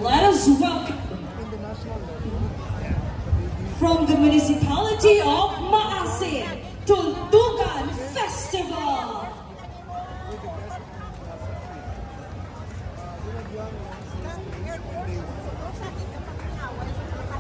Let us welcome from the municipality of Maasin, Tultugan Festival.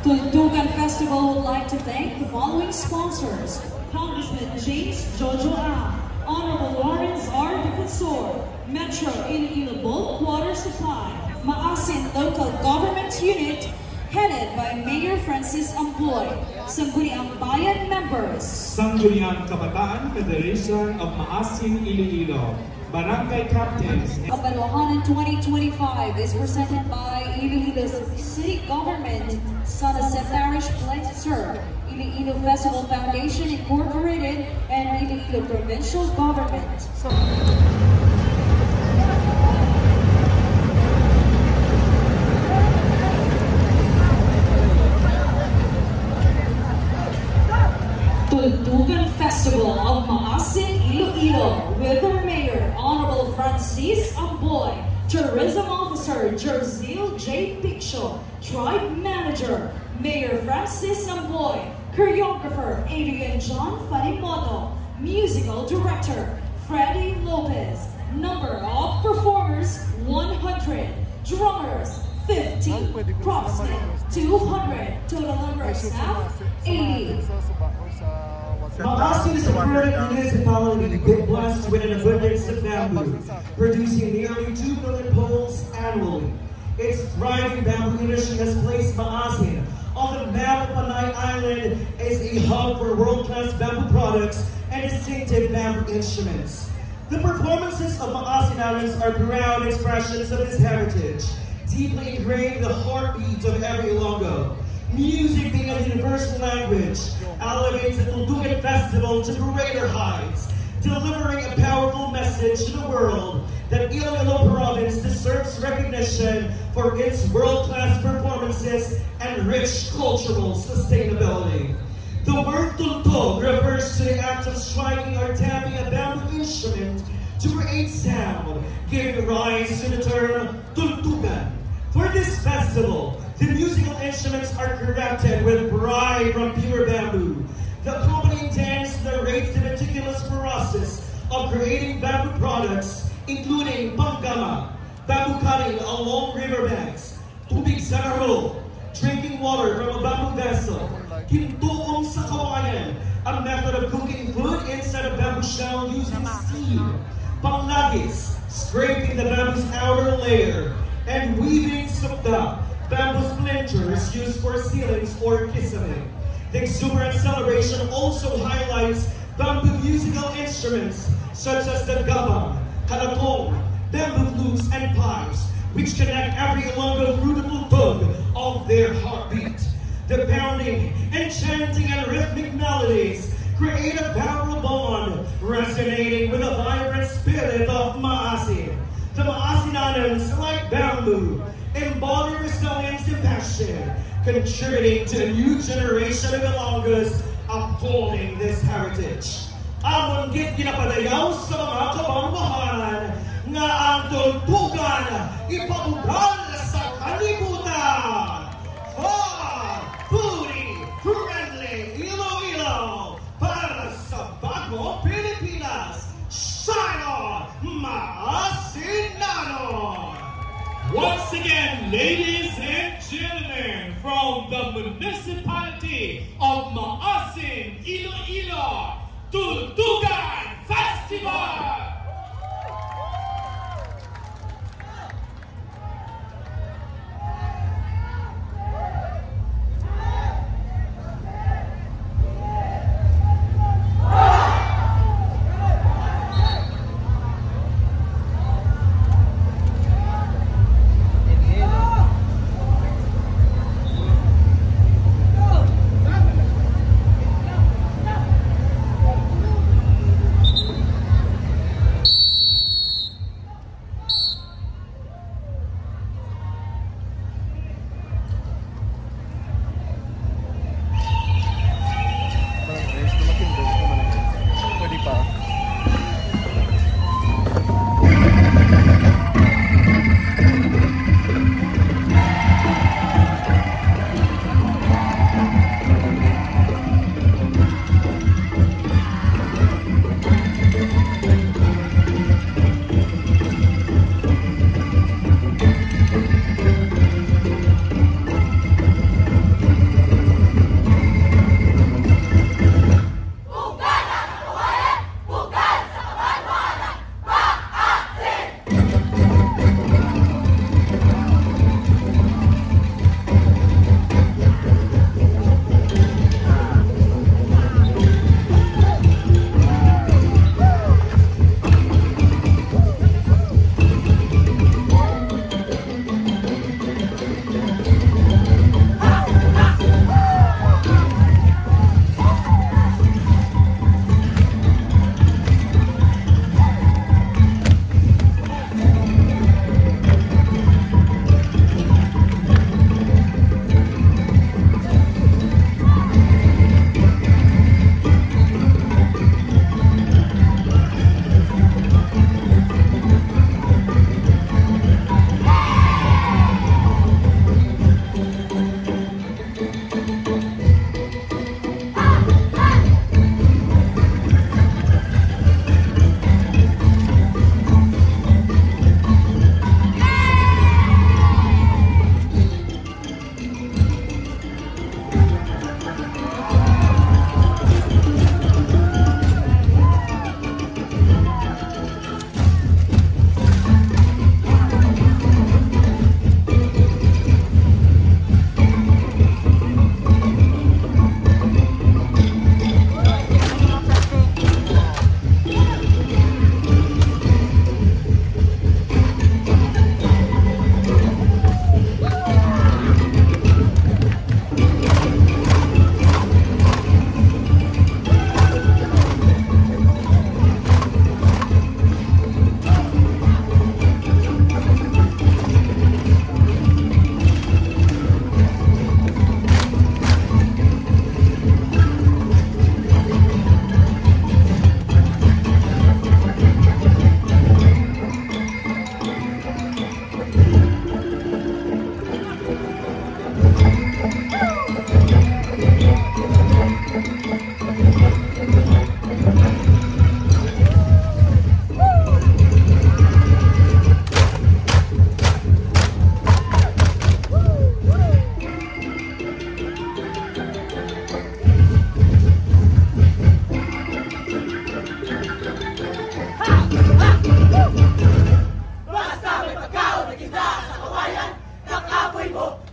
Tultugan Festival would like to thank the following sponsors: Congressman James Jojo A, Honorable Lawrence R. Defensor, Metro Iloilo Bulk Water Supply, Maasin Local Government Unit, headed by Mayor Francis Amboy, Sangguniang Bayan members, Sangguniang Kabataan Federation of Maasin Iloilo, Barangay Captains. Kabanwahanan 2025 is presented by Iloilo City Government, San Jose Parish Pledge to Serve, Iloilo Festival Foundation Incorporated, and Iloilo Provincial Government. Tultugan Festival of Maasin, Iloilo, with our Mayor, Honorable Francis Amboy, Tourism Officer, Jerzil J. Piccio, Tribe Manager, Mayor Francis Amboy, Choreographer, Adrian John Fanimoto, Musical Director, Freddie Lopez, number of performers, 100, drummers, 50, propsmen, 200, total number of staff, 80. Maasin is a fertile municipality blessed with an abundance of bamboo, producing nearly 2 million poles annually. Its thriving bamboo industry has placed Maasin on the map of Panay Island as a hub for world-class bamboo products and distinctive bamboo instruments. The performances of Maasin Islands are proud expressions of its heritage, deeply ingrained in the heartbeat of every Ilonggo. Music being a universal language elevates the Tultugan Festival to greater heights, delivering a powerful message to the world that Iloilo Province deserves recognition for its world-class performances and rich cultural sustainability. The word tultog refers to the act of striking or tapping a bamboo instrument to create sound, giving rise to the term tultugan. For this festival, the musical instruments are crafted with pride from pure bamboo. The company intends to narrate the meticulous process of creating bamboo products, including panggama, bamboo cutting along riverbanks, tubig sa karo, drinking water from a bamboo vessel, kintuong sa kawayan, a method of cooking food inside a bamboo shell using steam, panglagis, scraping the bamboo's outer layer, and weaving sukda, bamboo splinters used for ceilings or kisame. The exuberant celebration also highlights bamboo musical instruments such as the gabang, kalakong, bamboo flutes, and pipes, which connect every Ilonggo through the tultog of their heartbeat. The pounding, enchanting, and rhythmic melodies create a powerful bond, resonating with the vibrant spirit of Maasin. The Maasin Islands, like bamboo, embody resilience and passion, contributing to a new generation of Ilonggos upholding this heritage. Amon git ginapadayaw sa mga kabangbahanan nga ang tultugan ipabugal sa kalibutan. For foodie-friendly Iloilo, para sa bagong Pilipinas, shine on, Maasinano! Once again, ladies and gentlemen, from the municipality of Maasin, Iloilo, Tultugan Festival! Iloilo,